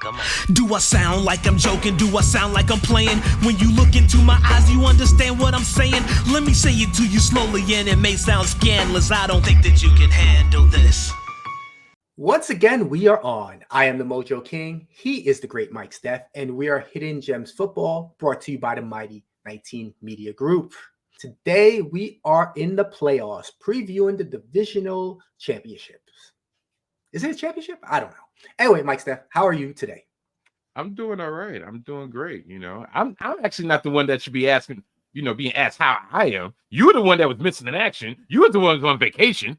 Come on. Do I sound like I'm joking? Do I sound like I'm playing? When you look into my eyes, you understand what I'm saying? Let me say it to you slowly, and it may sound scandalous. I don't think that you can handle this. Once again, we are on. I am the Mojo King. He is the great Mike Steph, and we are Hidden Gems Football, brought to you by the mighty 19 Media Group. Today, we are in the playoffs, previewing the Divisional Championships. Is it a championship? I don't know. Anyway, Mike Steph, how are you today? I'm doing all right. I'm doing great. I'm actually not the one that should be asking, being asked how I am. You were the one that was missing in action. You were the one who was on vacation.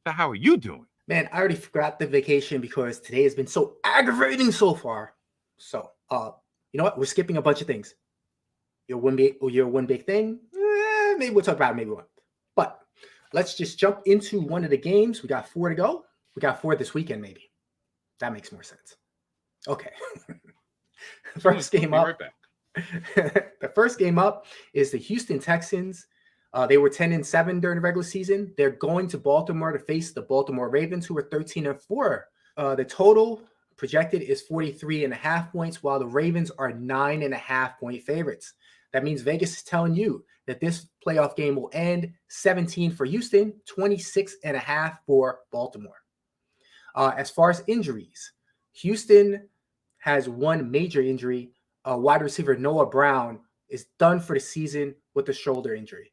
So how are you doing? Man, I already forgot the vacation because today has been so aggravating so far. So, you know what? We're skipping a bunch of things. Your one big thing. Maybe we'll talk about it. Maybe we won't. But let's just jump into one of the games. We got 4 to go. We got 4 this weekend, maybe. That makes more sense. Okay. First game up. Right back. The first game up is the Houston Texans. They were 10-7 during the regular season. They're going to Baltimore to face the Baltimore Ravens, who are 13-4. The total projected is 43.5 points, while the Ravens are 9.5 point favorites. That means Vegas is telling you that this playoff game will end 17 for Houston, 26.5 for Baltimore. As far as injuries, Houston has one major injury. Wide receiver Noah Brown is done for the season with a shoulder injury.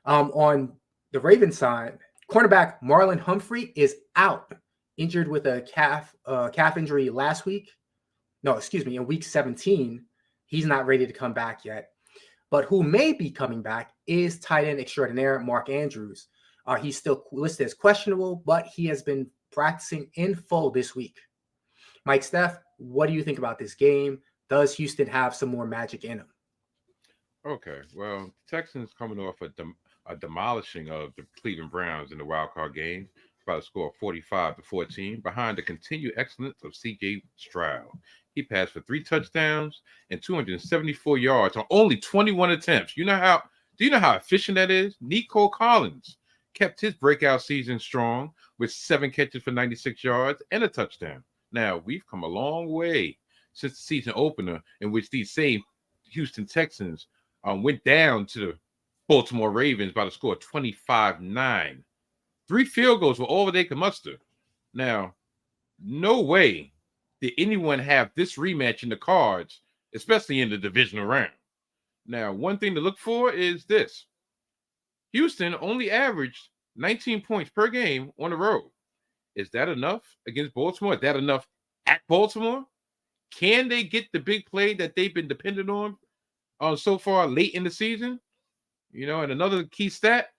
On the Ravens side, cornerback Marlon Humphrey is out, injured with a calf injury last week. In week 17. He's not ready to come back yet. But who may be coming back is tight end extraordinaire Mark Andrews. He's still listed as questionable, but he has been practicing in full this week. Mike Steph, what do you think about this game? Does Houston have some more magic in them? Okay, well, Texans coming off a demolishing of the Cleveland Browns in the wild card game by a score of 45-14 behind the continued excellence of C.J. Stroud. He passed for 3 touchdowns and 274 yards on only 21 attempts. Do you know how efficient that is? Nico Collins kept his breakout season strong with 7 catches for 96 yards and a touchdown. Now, we've come a long way since the season opener, in which these same Houston Texans went down to the Baltimore Ravens by the score of 25-9. 3 field goals were all they could muster. Now, no way did anyone have this rematch in the cards, especially in the divisional round. Now, one thing to look for is this. Houston only averaged 19 points per game on the road. Is that enough against Baltimore? Is that enough at Baltimore? Can they get the big play that they've been dependent on so far late in the season? And another key stat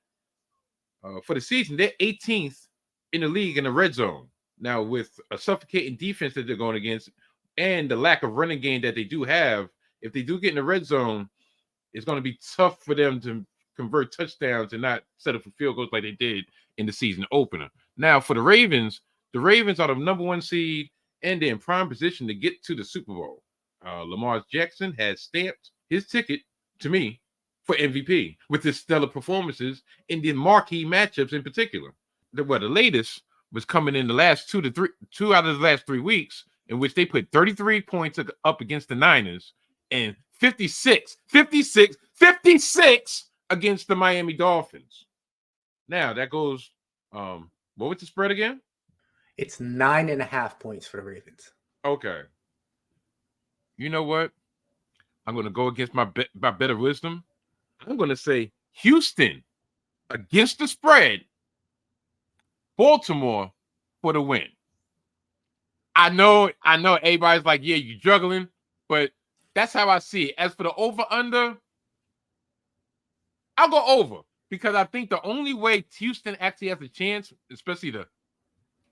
for the season, they're 18th in the league in the red zone. Now, with a suffocating defense that they're going against and the lack of running game that they do have, if they do get in the red zone, it's going to be tough for them to convert touchdowns and not set up for field goals like they did in the season opener. Now, for the Ravens are the number 1 seed and they're in prime position to get to the Super Bowl. Lamar Jackson has stamped his ticket, to me, for MVP with his stellar performances in the marquee matchups in particular. The latest was coming in the last 2 out of the last 3 weeks, in which they put 33 points up against the Niners and 56 against the Miami Dolphins. Now that goes, what was the spread again? It's 9.5 points for the Ravens. Okay. You know what? I'm going to go against my better wisdom. I'm going to say Houston against the spread, Baltimore for the win. I know everybody's like, yeah, you're juggling, but that's how I see it. As for the over-under, I'll go over because I think the only way Houston actually has a chance, especially to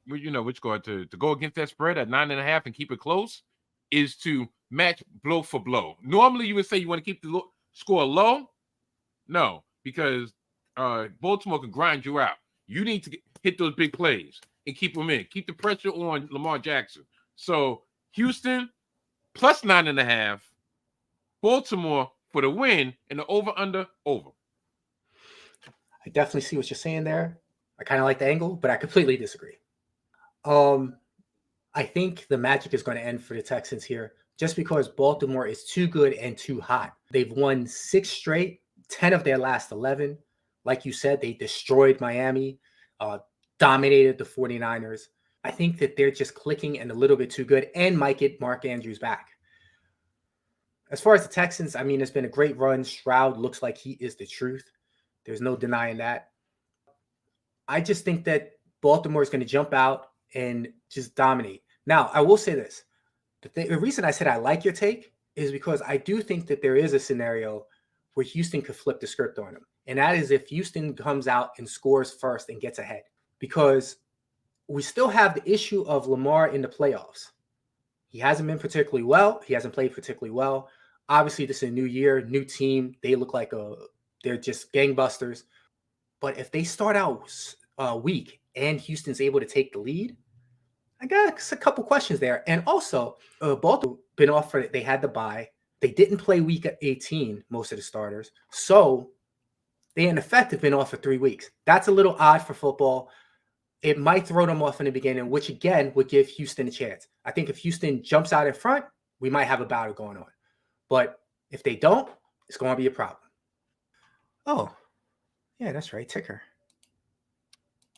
go against that spread at 9.5 and keep it close, is to match blow for blow. Normally, you would say you want to keep the score low. No, because Baltimore can grind you out. You need to hit those big plays and keep them in. Keep the pressure on Lamar Jackson. So Houston plus 9.5, Baltimore for the win, and the over-under over. I definitely see what you're saying there. I kind of like the angle, but I completely disagree. I I think the magic is going to end for the Texans here just because Baltimore is too good and too hot. They've won 6 straight, 10 of their last 11. Like you said, they destroyed Miami, dominated the 49ers. I think that they're just clicking and a little bit too good and might get Mark Andrews back. As far as the Texans, I mean, it's been a great run. Stroud looks like he is the truth. There's no denying that. I just think that Baltimore is going to jump out and just dominate. Now, I will say this. The reason I said I like your take is because I do think that there is a scenario where Houston could flip the script on them. And that is if Houston comes out and scores first and gets ahead. Because we still have the issue of Lamar in the playoffs. He hasn't been particularly well. He hasn't played particularly well. Obviously, this is a new year, new team. They look like they're just gangbusters. But if they start out weak and Houston's able to take the lead, I got a couple questions there. And also, Baltimore been off for it. They had the bye. They didn't play week 18, most of the starters. So they, in effect, have been off for 3 weeks. That's a little odd for football. It might throw them off in the beginning, which, again, would give Houston a chance. I think if Houston jumps out in front, we might have a battle going on. But if they don't, it's going to be a problem. Oh, yeah, that's right. Ticker.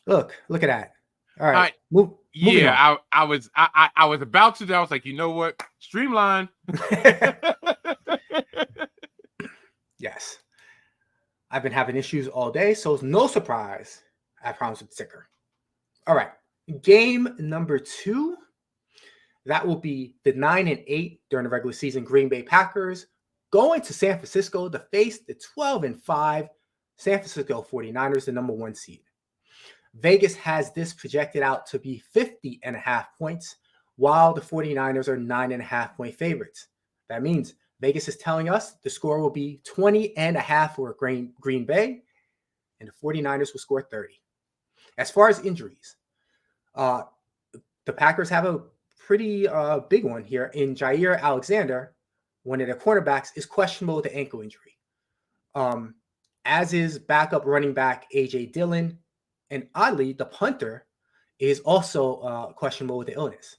Look at that. All right. Yeah, I was about to. I was like, you know what? Streamline. Yes. I've been having issues all day, so it's no surprise. I promise with the ticker. All right. Game number 2. That will be the 9-8 during the regular season Green Bay Packers going to San Francisco to face the 12-5 San Francisco 49ers, the number 1 seed. Vegas has this projected out to be 50.5 points, while the 49ers are 9.5-point favorites. That means Vegas is telling us the score will be 20.5 for Green Bay, and the 49ers will score 30. As far as injuries, the Packers have a pretty big one here in Jair Alexander. One of their cornerbacks is questionable with an ankle injury, as is backup running back A.J. Dillon. And oddly, the punter is also questionable with the illness.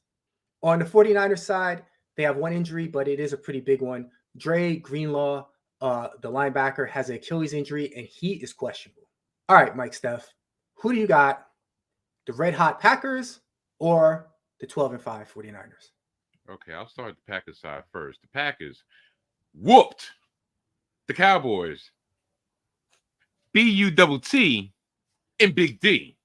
On the 49ers side, they have one injury, but it is a pretty big one. Dre Greenlaw, the linebacker, has an Achilles injury, and he is questionable. All right, Mike, Steph, who do you got? The red-hot Packers or the 12-5 49ers? Okay, I'll start the Packers side first. The Packers whooped the Cowboys. B-U-T-T and Big D,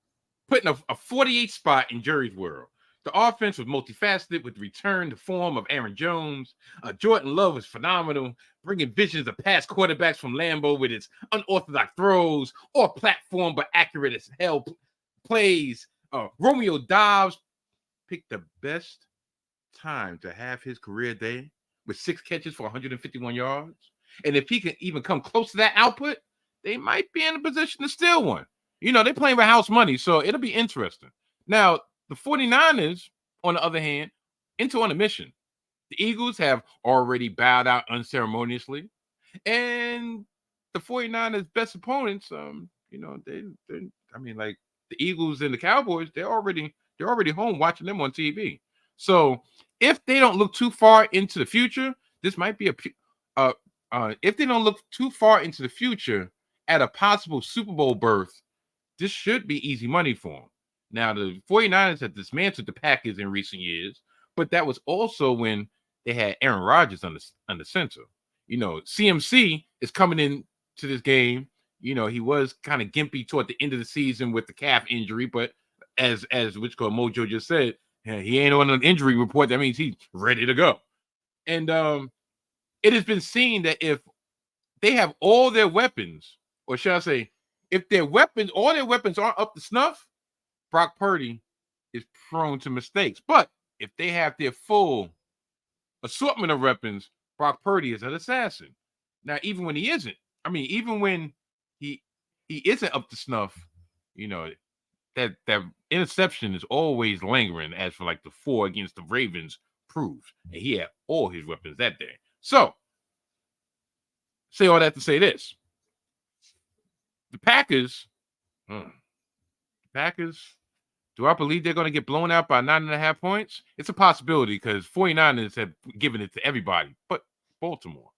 putting a 48 spot in Jerry's world. The offense was multifaceted with the return to form of Aaron Jones. Jordan Love was phenomenal, bringing visions of past quarterbacks from Lambeau with its unorthodox throws or platform but accurate as hell plays. Romeo Dobbs picked the best time to have his career day with 6 catches for 151 yards. And if he can even come close to that output, they might be in a position to steal one. You know, they're playing with house money, so it'll be interesting. Now, the 49ers, on the other hand, on a mission. The Eagles have already bowed out unceremoniously. And the 49ers' best opponents, the Eagles and the Cowboys, they're already home watching them on TV. So if they don't look too far into the future, this might be if they don't look too far into the future at a possible Super Bowl berth, this should be easy money for them. Now, the 49ers have dismantled the Packers in recent years, but that was also when they had Aaron Rodgers on the center. You know, CMC is coming in to this game. You know, he was kind of gimpy toward the end of the season with the calf injury, but as Mojo just said, he ain't on an injury report. That means he's ready to go. And it has been seen that if they have all their weapons, or shall I say, if all their weapons aren't up to snuff, Brock Purdy is prone to mistakes. But if they have their full assortment of weapons, Brock Purdy is an assassin. Now, even when he isn't, even when he isn't up to snuff, you know, that interception is always lingering, as for like the 4 against the Ravens proves. And he had all his weapons that day. So, say all that to say this. The Packers, Do I believe they're going to get blown out by 9.5 points? It's a possibility because 49ers have given it to everybody, but Baltimore.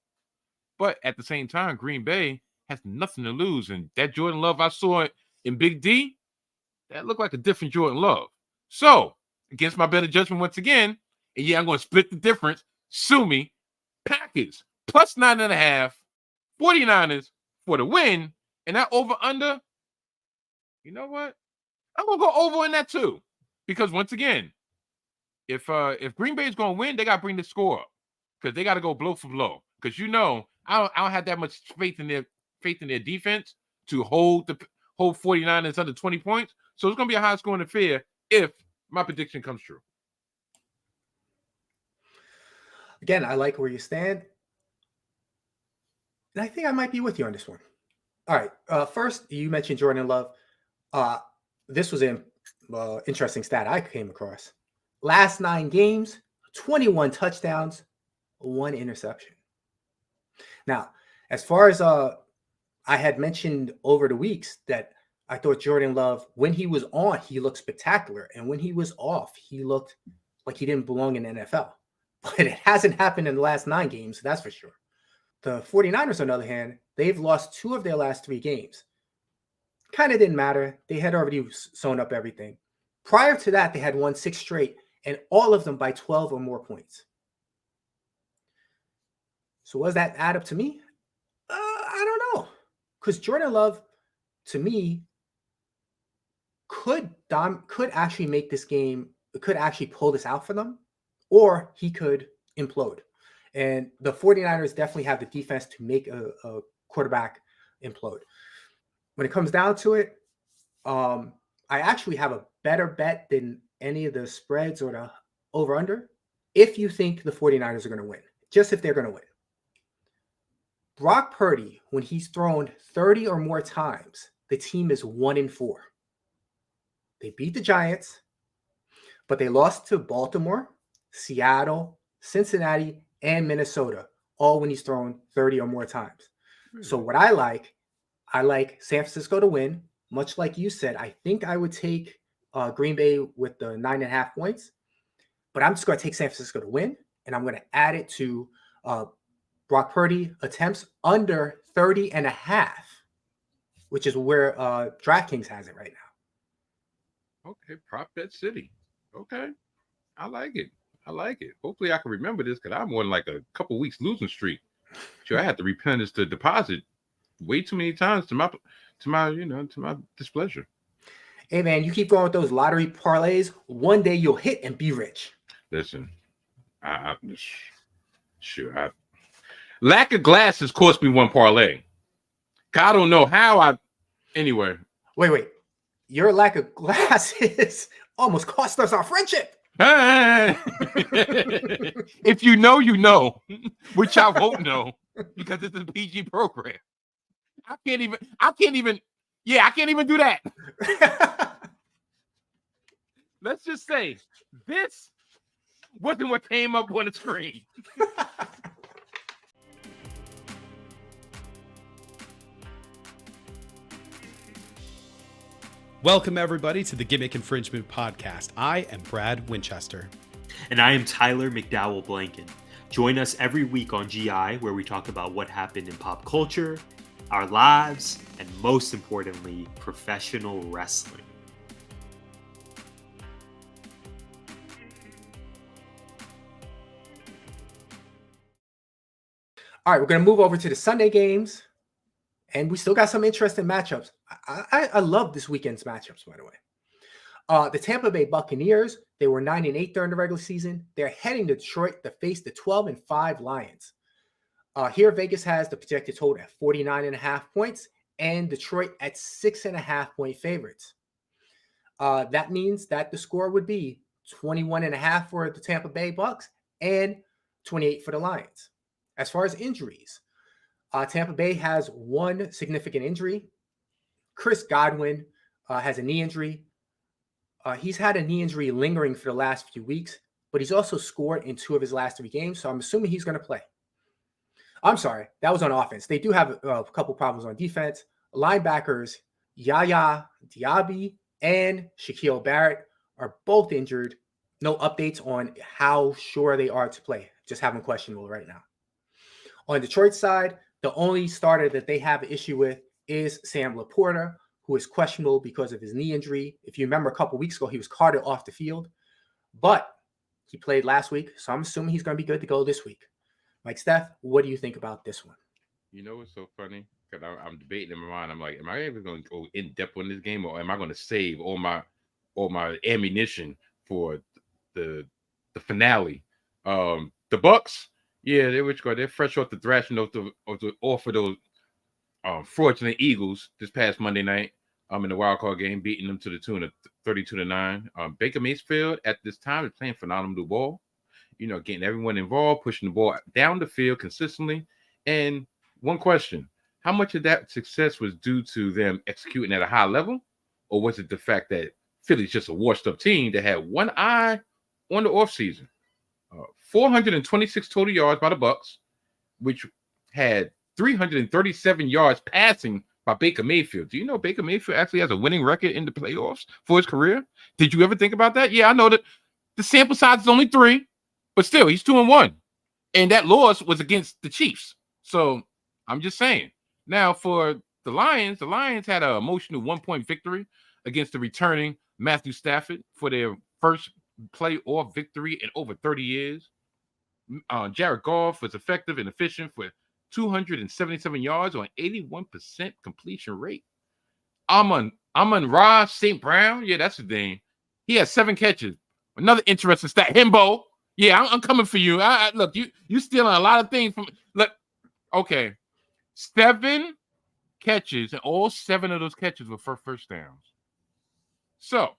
But at the same time, Green Bay has nothing to lose. And that Jordan Love I saw in Big D, that looked like a different Jordan Love. So, against my better judgment once again, and yeah, I'm going to split the difference. Sue me. Packers plus 9.5, 49ers for the win. And that over-under, you know what? I'm going to go over in that too. Because once again, if Green Bay is going to win, they got to bring the score up. Because they got to go blow for blow. Because I don't have that much faith in their defense to hold 49ers under 20 points. So it's going to be a high scoring affair if my prediction comes true. Again, I like where you stand. And I think I might be with you on this one. All right. First, you mentioned Jordan Love. This was an interesting stat I came across. Last 9 games, 21 touchdowns, 1 interception. Now, as far as I had mentioned over the weeks that I thought Jordan Love, when he was on, he looked spectacular. And when he was off, he looked like he didn't belong in the NFL. But it hasn't happened in the last 9 games, that's for sure. The 49ers, on the other hand, they've lost 2 of their last 3 games. Kind of didn't matter. They had already sewn up everything. Prior to that, they had won 6 straight, and all of them by 12 or more points. So what does that add up to me? I don't know. Because Jordan Love, to me, could actually make this game, could actually pull this out for them, or he could implode. And the 49ers definitely have the defense to make a quarterback implode. When it comes down to it, I actually have a better bet than any of the spreads or the over-under if you think the 49ers are going to win, just if they're going to win. Brock Purdy, when he's thrown 30 or more times, the team is 1-4. They beat the Giants, but they lost to Baltimore, Seattle, Cincinnati, and Minnesota, all when he's thrown 30 or more times. So what I like San Francisco to win. Much like you said, I think I would take Green Bay with the 9.5 points, but I'm just going to take San Francisco to win, and I'm going to add it to Brock Purdy attempts under 30.5, which is where DraftKings has it right now. Okay, prop bet city. Okay, I like it. Hopefully, I can remember this because I'm on like a couple weeks losing streak. Sure, I had to replenish the deposit way too many times to my displeasure. Hey man, you keep going with those lottery parlays. One day you'll hit and be rich. Listen, lack of glasses cost me 1 parlay. I don't know how Anyway. Wait. Your lack of glasses almost cost us our friendship. If you know, you know, which I won't know because it's a PG program. I can't even do that. Let's just say this wasn't what came up on the screen. Welcome, everybody, to the Gimmick Infringement Podcast. I am Brad Winchester. And I am Tyler McDowell Blanken. Join us every week on GI, where we talk about what happened in pop culture, our lives, and most importantly, professional wrestling. All right, we're going to move over to the Sunday games, and we still got some interesting matchups. I love this weekend's matchups, by the way. The Tampa Bay Buccaneers, they were 9-8 during the regular season. They're heading to Detroit to face the 12-5 Lions. Here, Vegas has the projected total at 49.5 points, and Detroit at 6.5 point favorites. That means that the score would be 21.5 for the Tampa Bay Bucs and 28 for the Lions. As far as injuries, Tampa Bay has one significant injury. Chris Godwin has a knee injury. He's had a knee injury lingering for the last few weeks, but he's also scored in 2 of his last 3 games, so I'm assuming he's going to play. I'm sorry, that was on offense. They do have a couple problems on defense. Linebackers, Yaya Diaby and Shaquille Barrett are both injured. No updates on how sure they are to play. Just have them questionable right now. On Detroit's side, the only starter that they have an issue with is Sam Laporta, who is questionable because of his knee injury. If you remember, a couple weeks ago, he was carted off the field, but he played last week, so I'm assuming he's going to be good to go this week. Mike, Steph, what do you think about this one? You know what's so funny? Because I'm debating in my mind. I'm like, am I ever going to go in depth on this game, or am I going to save all my ammunition for the finale? The Bucks, yeah, they're fresh off the thrashing off of those fraudulent Eagles this past Monday night. In the wild card game, beating them to the tune of 32-9. Baker Mayfield at this time is playing phenomenal ball. You know, getting everyone involved, pushing the ball down the field consistently. And one question: how much of that success was due to them executing at a high level, or was it the fact that Philly's just a washed-up team that had one eye on the offseason? 426 total yards by the Bucks, which had 337 yards passing by Baker Mayfield. Do you know Baker Mayfield actually has a winning record in the playoffs for his career? Did you ever think about that? Yeah, I know that the sample size is only 3, but still, he's 2-1. And that loss was against the Chiefs. So I'm just saying. Now, for the Lions had an emotional 1-point victory against the returning Matthew Stafford for their first playoff victory in over 30 years. Jared Goff was effective and efficient for 277 yards on 81% completion rate. Amon-Ra St. Brown, yeah, that's the name. He has 7 catches. Another interesting stat. Himbo, yeah, I'm coming for you. Look, you stealing a lot of things from. Look, okay, 7 catches, and all 7 of those catches were for first downs. So,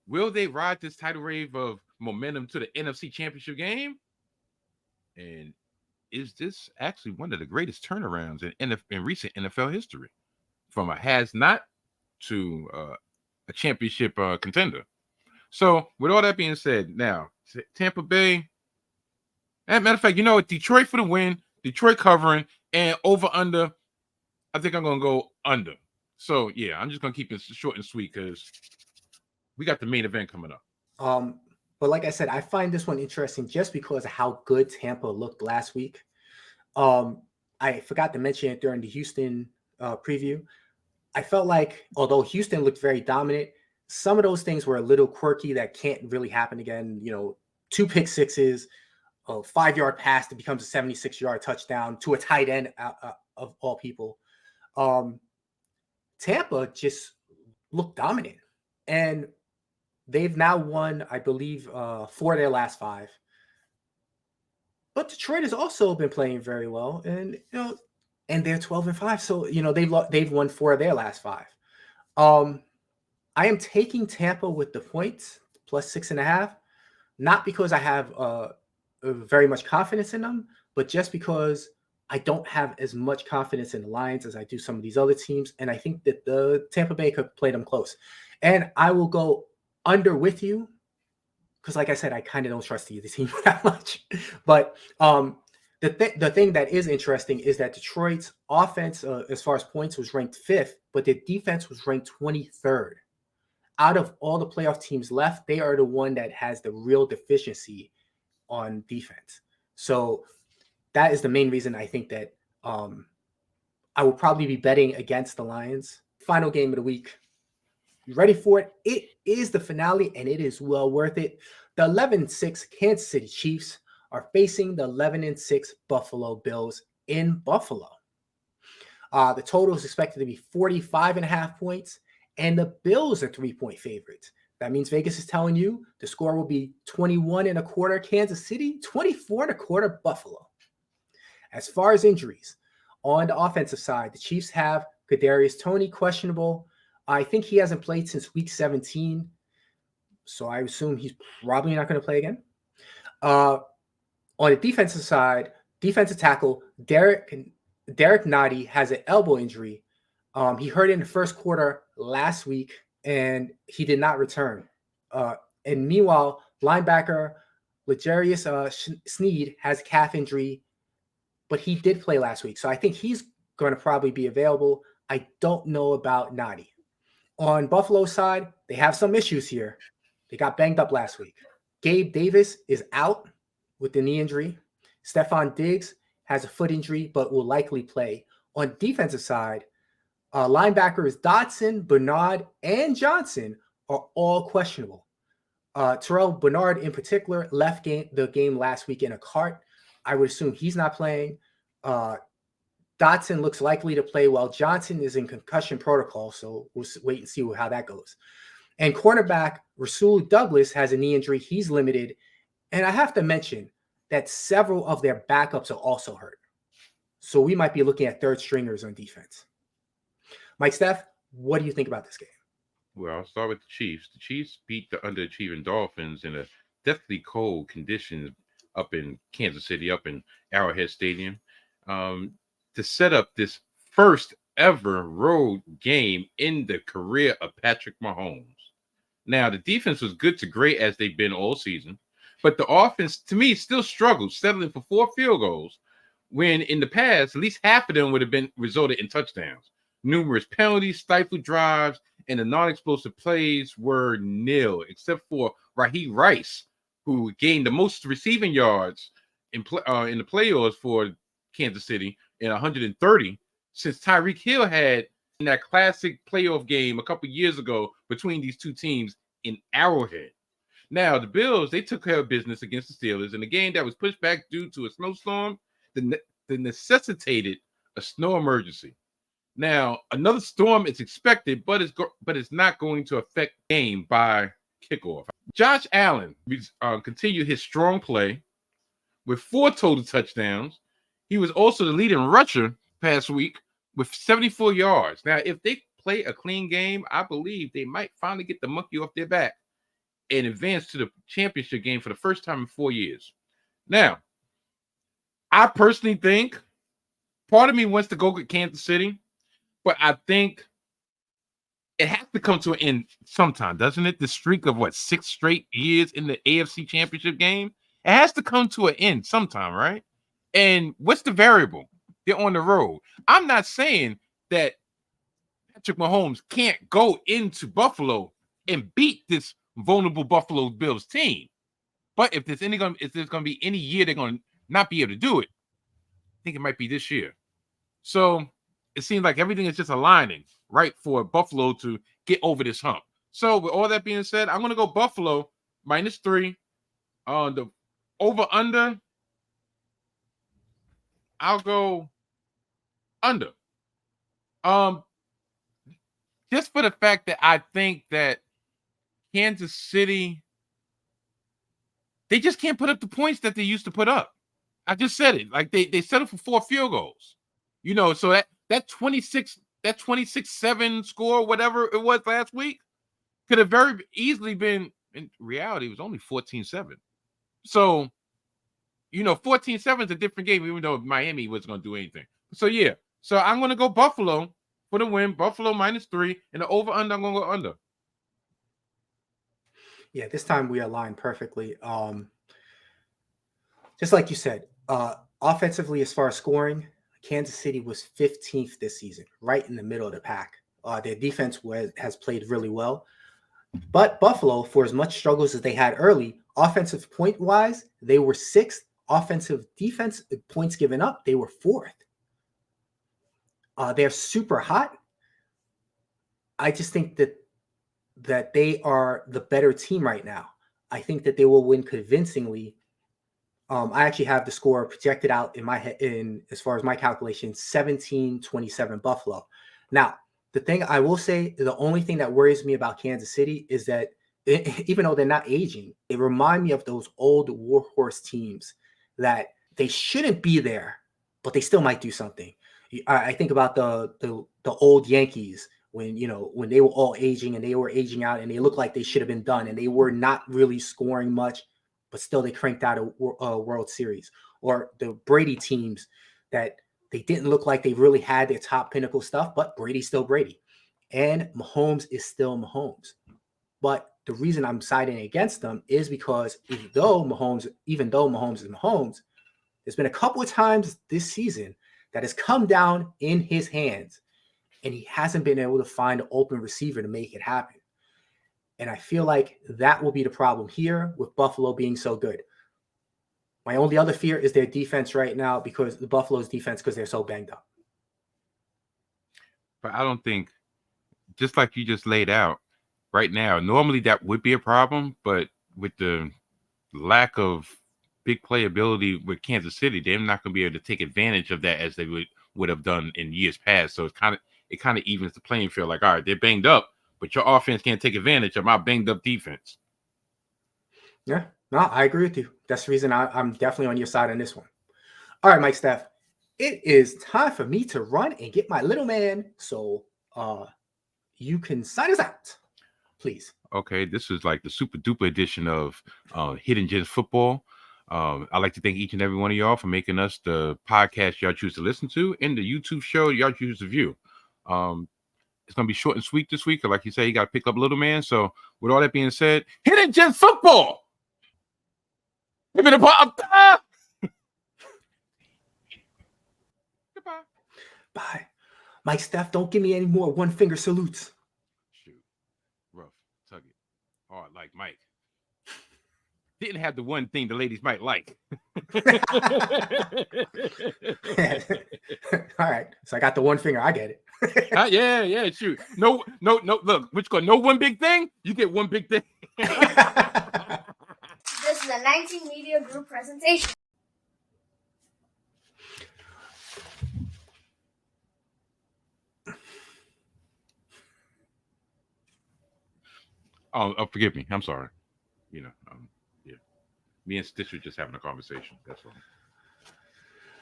will they ride this tidal wave of momentum to the NFC Championship game? And is this actually one of the greatest turnarounds in recent NFL history, from a has not to a championship contender? So, with all that being said, now Tampa Bay. As a matter of fact, you know what? Detroit for the win. Detroit covering and over under. I think I'm gonna go under. So yeah, I'm just gonna keep it short and sweet because we got the main event coming up. But like I said, I find this one interesting just because of how good Tampa looked last week. I forgot to mention it during the Houston preview. I felt like although Houston looked very dominant, some of those things were a little quirky that can't really happen again. You know, 2 pick sixes, a 5-yard pass that becomes a 76-yard touchdown to a tight end of all people. Tampa just looked dominant, and they've now won, I believe, 4 of their last 5. But Detroit has also been playing very well, and and they're 12-5. So they've won 4 of their last 5. I am taking Tampa with the points plus 6.5, not because I have very much confidence in them, but just because I don't have as much confidence in the Lions as I do some of these other teams, and I think that the Tampa Bay could play them close. And I will go under with you because, like I said, I kind of don't trust either team that much. But the thing that is interesting is that Detroit's offense, as far as points, was ranked 5th, but their defense was ranked 23rd. Out of all the playoff teams left, they are the one that has the real deficiency on defense. So that is the main reason I think that I will probably be betting against the Lions. Final game of the week. You ready for it? It is the finale, and it is well worth it. The 11-6 Kansas City Chiefs are facing the 11-6 Buffalo Bills in Buffalo. The total is expected to be 45.5 points, and the Bills are 3-point favorites. That means Vegas is telling you the score will be 21.25 Kansas City, 24.25 Buffalo. As far as injuries, on the offensive side, the Chiefs have Kadarius Toney questionable. I think he hasn't played since week 17, so I assume he's probably not going to play again. On the defensive side, defensive tackle Derek Nottie has an elbow injury. He hurt in the first quarter last week, and he did not return. And meanwhile, linebacker L'Jarius Sneed has a calf injury, but he did play last week, so I think he's going to probably be available. I don't know about Nottie. On Buffalo's side, they have some issues here. They got banged up last week. Gabe Davis is out with the knee injury. Stephon Diggs has a foot injury, but will likely play. On defensive side, linebackers Dotson, Bernard, and Johnson are all questionable. Terrell Bernard, in particular, left the game last week in a cart. I would assume he's not playing. Dotson looks likely to play while Johnson is in concussion protocol, so we'll wait and see how that goes. And cornerback Rasul Douglas has a knee injury. He's limited. And I have to mention that several of their backups are also hurt. So we might be looking at third stringers on defense. Mike, Steph, what do you think about this game? Well, I'll start with the Chiefs. The Chiefs beat the underachieving Dolphins in a deathly cold conditions up in Kansas City, up in Arrowhead Stadium, to set up this first ever road game in the career of Patrick Mahomes. Now, the defense was good to great as they've been all season, but the offense, to me, still struggled, settling for 4 field goals, when in the past, at least half of them would have been resulted in touchdowns. Numerous penalties, stifled drives, and the non-explosive plays were nil, except for Raheem Rice, who gained the most receiving yards in the playoffs for Kansas City in 130, since Tyreek Hill had in that classic playoff game a couple years ago between these two teams in Arrowhead. Now, the Bills, they took care of business against the Steelers in a game that was pushed back due to a snowstorm that necessitated a snow emergency. Now, another storm is expected, but it's not going to affect the game by kickoff. Josh Allen continued his strong play with 4 total touchdowns. He was also the leading rusher past week with 74 yards. Now, if they play a clean game, I believe they might finally get the monkey off their back and advance to the championship game for the first time in 4 years. Now, I personally think part of me wants to go get Kansas City, but I think it has to come to an end sometime, doesn't it? The streak of 6 straight years in the AFC Championship game, it has to come to an end sometime, right? And what's the variable? They're on the road. I'm not saying that Patrick Mahomes can't go into Buffalo and beat this vulnerable Buffalo Bills team, but if there's going to be any year they're going to not be able to do it, I think it might be this year. So it seems like everything is just aligning right for Buffalo to get over this hump. So with all that being said, I'm going to go Buffalo -3 on the over-under. I'll go under. Just for the fact that I think that Kansas City, they just can't put up the points that they used to put up. I just said it. Like they settled for 4 field goals. So that 26-7 score, whatever it was last week, could have very easily been, in reality, it was only 14-7. So, 14-7 is a different game, even though Miami wasn't going to do anything. So, yeah. So, I'm going to go Buffalo for the win. Buffalo -3. And the over-under, I'm going to go under. Yeah, this time we aligned perfectly. Just like you said, offensively, as far as scoring, Kansas City was 15th this season, right in the middle of the pack. Their defense has played really well. But Buffalo, for as much struggles as they had early, offensive point-wise, they were 6th. Offensive defense points given up, they were 4th. They're super hot. I just think that they are the better team right now. I think that they will win convincingly. I actually have the score projected out in my head, as far as my calculation, 17-27 Buffalo. Now, the thing I will say, the only thing that worries me about Kansas City is that even though they're not aging, they remind me of those old warhorse teams that they shouldn't be there, but they still might do something. I think about the old Yankees when they were all aging and they were aging out and they looked like they should have been done and they were not really scoring much, but still they cranked out a World Series. Or the Brady teams that they didn't look like they really had their top pinnacle stuff, but Brady's still Brady. And Mahomes is still Mahomes. But the reason I'm siding against them is because even though Mahomes is Mahomes, there's been a couple of times this season that has come down in his hands. and he hasn't been able to find an open receiver to make it happen. And I feel like that will be the problem here with Buffalo being so good. My only other fear is their defense right now, because the Buffalo's defense, because they're so banged up. But I don't think, just like you just laid out right now, normally that would be a problem, but with the lack of big playability with Kansas City, they're not going to be able to take advantage of that as they would have done in years past. So it kind of evens the playing field. Like, all right, they're banged up, but your offense can't take advantage of my banged up defense. Yeah, no, I agree with you. That's the reason I'm definitely on your side on this one. All right, Mike Steph, it is time for me to run and get my little man. So you can sign us out, please. Okay, this is like the super duper edition of Hidden Gems Football. I'd like to thank each and every one of y'all for making us the podcast y'all choose to listen to and the YouTube show y'all choose to view. It's going to be short and sweet this week. Like you say, you got to pick up little man. So with all that being said, Hidden Gems Football. Goodbye. Bye. Mike Steph, don't give me any more one finger salutes. Shoot. Rough. Tug it. Hard like Mike. Didn't have the one thing the ladies might like. All right. So I got the one finger. I get it. Yeah, shoot. No, look, which one? No one big thing? You get one big thing. This is a 19 Media Group presentation. Oh, forgive me. I'm sorry. Yeah. Me and Stitch were just having a conversation. That's all.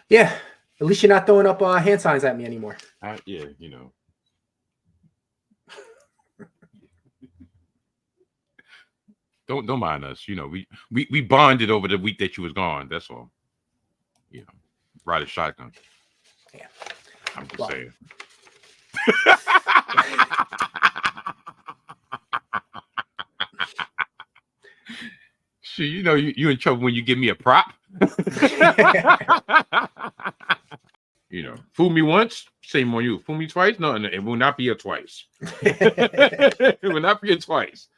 Yeah. At least you're not throwing up hand signs at me anymore. Yeah. Don't mind us. We bonded over the week that you was gone. That's all. Ride a shotgun. Yeah. I'm just saying. Shit, you in trouble when you give me a prop. Fool me once, shame on you. Fool me twice, no, it will not be a twice. It will not be a twice.